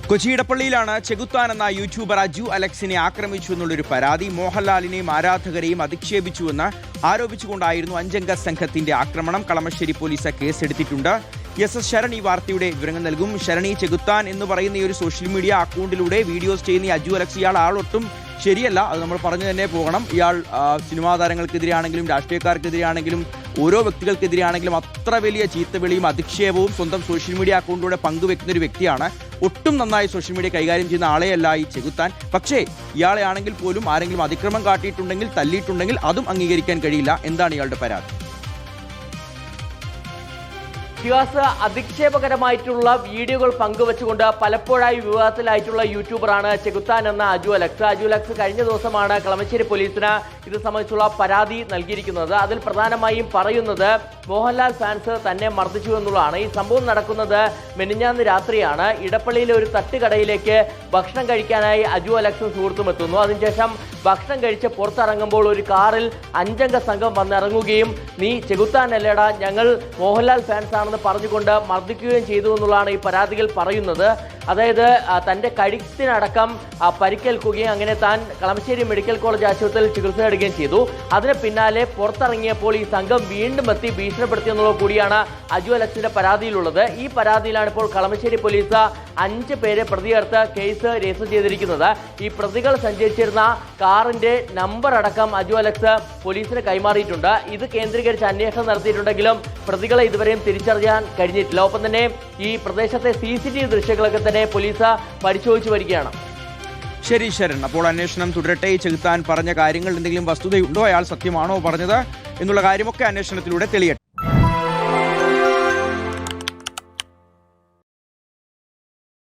കൊച്ചി ഇടപ്പള്ളിയിലാണ് ചെകുത്താൻ എന്ന യൂട്യൂബർ അജു അലക്സിനെ ആക്രമിച്ചു എന്നുള്ളൊരു പരാതി. മോഹൻലാലിനെയും ആരാധകരെയും അധിക്ഷേപിച്ചുവെന്ന് ആരോപിച്ചുകൊണ്ടായിരുന്നു അഞ്ചംഗ സംഘത്തിന്റെ ആക്രമണം. കളമശ്ശേരി പോലീസ് കേസെടുത്തിട്ടുണ്ട്. എസ് ശരൺ ഈ വാർത്തയുടെ വിവരങ്ങൾ നൽകും. ശരണി, ചെകുത്താൻ എന്ന് പറയുന്ന ഈ ഒരു സോഷ്യൽ മീഡിയ അക്കൗണ്ടിലൂടെ വീഡിയോസ് ചെയ്യുന്ന അജു അലക്സ്, ഇയാൾ ആളൊട്ടും ശരിയല്ല, അത് നമ്മൾ പറഞ്ഞു തന്നെ പോകണം. ഇയാൾ സിനിമാ താരങ്ങൾക്കെതിരെയാണെങ്കിലും രാഷ്ട്രീയക്കാർക്കെതിരെയാണെങ്കിലും ഓരോ വ്യക്തികൾക്കെതിരെയാണെങ്കിലും അത്ര വലിയ ചീത്തവിളിയും അധിക്ഷേപവും സ്വന്തം സോഷ്യൽ മീഡിയ അക്കൗണ്ടിലൂടെ പങ്കുവെക്കുന്ന ഒരു വ്യക്തിയാണ്. ഒട്ടും നന്നായി സോഷ്യൽ മീഡിയ കൈകാര്യം ചെയ്യുന്ന ആളെയല്ല ഈ ചെകുത്താൻ. പക്ഷേ ഇയാളെ ആണെങ്കിൽ പോലും ആരെങ്കിലും അതിക്രമം കാട്ടിയിട്ടുണ്ടെങ്കിൽ, തല്ലിയിട്ടുണ്ടെങ്കിൽ അതും അംഗീകരിക്കാൻ കഴിയില്ല. എന്താണ് ഇയാളുടെ പരാതി? അധിക്ഷേപകരമായിട്ടുള്ള വീഡിയോകൾ പങ്കുവെച്ചുകൊണ്ട് പലപ്പോഴായി വിവാദത്തിലായിട്ടുള്ള യൂട്യൂബറാണ് ചെകുത്താൻ എന്ന അജു അലക്സ്. കഴിഞ്ഞ ദിവസമാണ് കളമശ്ശേരി പോലീസിന് ഇത് സംബന്ധിച്ചുള്ള പരാതി നൽകിയിരിക്കുന്നത്. അതിൽ പ്രധാനമായും പറയുന്നത് മോഹൻലാൽ ഫാൻസ് തന്നെ മർദ്ദിച്ചു എന്നുള്ളതാണ്. ഈ സംഭവം നടക്കുന്നത് മെനിഞ്ഞാന്ന് രാത്രിയാണ്. ഇടപ്പള്ളിയിലെ ഒരു തട്ടുകടയിലേക്ക് ഭക്ഷണം കഴിക്കാനായി അജു അലക്സും സുഹൃത്തും എത്തുന്നു. അതിനുശേഷം ഭക്ഷണം കഴിച്ച് പുറത്തിറങ്ങുമ്പോൾ ഒരു കാറിൽ അഞ്ചംഗ സംഘം വന്നിറങ്ങുകയും നീ ചെകുത്താൻ അല്ലേടാ, ഞങ്ങൾ മോഹൻലാൽ ഫാൻസ് ആണെന്ന് പറഞ്ഞുകൊണ്ട് മർദ്ദിക്കുകയും ചെയ്തു എന്നുള്ളതാണ് ഈ പരാതികൾ പറയുന്നത്. അതായത് തൻ്റെ കഴുത്തിനടക്കം പരിക്കേൽക്കുകയും അങ്ങനെ താൻ കളമശ്ശേരി മെഡിക്കൽ കോളേജ് ആശുപത്രിയിൽ ചികിത്സ നേടുകയും ചെയ്തു. അതിന് പിന്നാലെ പുറത്തിറങ്ങിയപ്പോൾ ഈ സംഘം വീണ്ടും എത്തി ഭീഷണിപ്പെടുത്തിയെന്നുള്ളത് കൂടിയാണ് അജു അലക്സിന്റെ പരാതിയിലുള്ളത്. ഈ പരാതിയിലാണ് ഇപ്പോൾ കളമശ്ശേരി പോലീസ് 5 പേരെ പ്രതിയേർത്ത് കേസ് രജിസ്റ്റർ ചെയ്തിരിക്കുന്നത്. ഈ പ്രതികൾ സഞ്ചരിച്ചിരുന്ന കാറിന്റെ നമ്പർ അടക്കം അജു അലക്സ് പോലീസിന് കൈമാറിയിട്ടുണ്ട്. ഇത് കേന്ദ്രീകരിച്ച് അന്വേഷണം നടത്തിയിട്ടുണ്ടെങ്കിലും പ്രതികളെ ഇതുവരെയും തിരിച്ചറിയാൻ കഴിഞ്ഞിട്ടില്ല. ഒപ്പം തന്നെ ഈ പ്രദേശത്തെ CCTV ദൃശ്യങ്ങളൊക്കെ തന്നെ പോലീസ് പരിശോധിച്ചു വരികയാണ്. ശരി ശരൺ, അപ്പോൾ അന്വേഷണം തുടരട്ടെ. ചെകുത്താൻ പറഞ്ഞ കാര്യങ്ങൾ എന്തെങ്കിലും വസ്തുതയുണ്ടോ, അയാൾ സത്യമാണോ പറഞ്ഞത് എന്നുള്ള കാര്യമൊക്കെ അന്വേഷണത്തിലൂടെ തെളിയട്ടെ.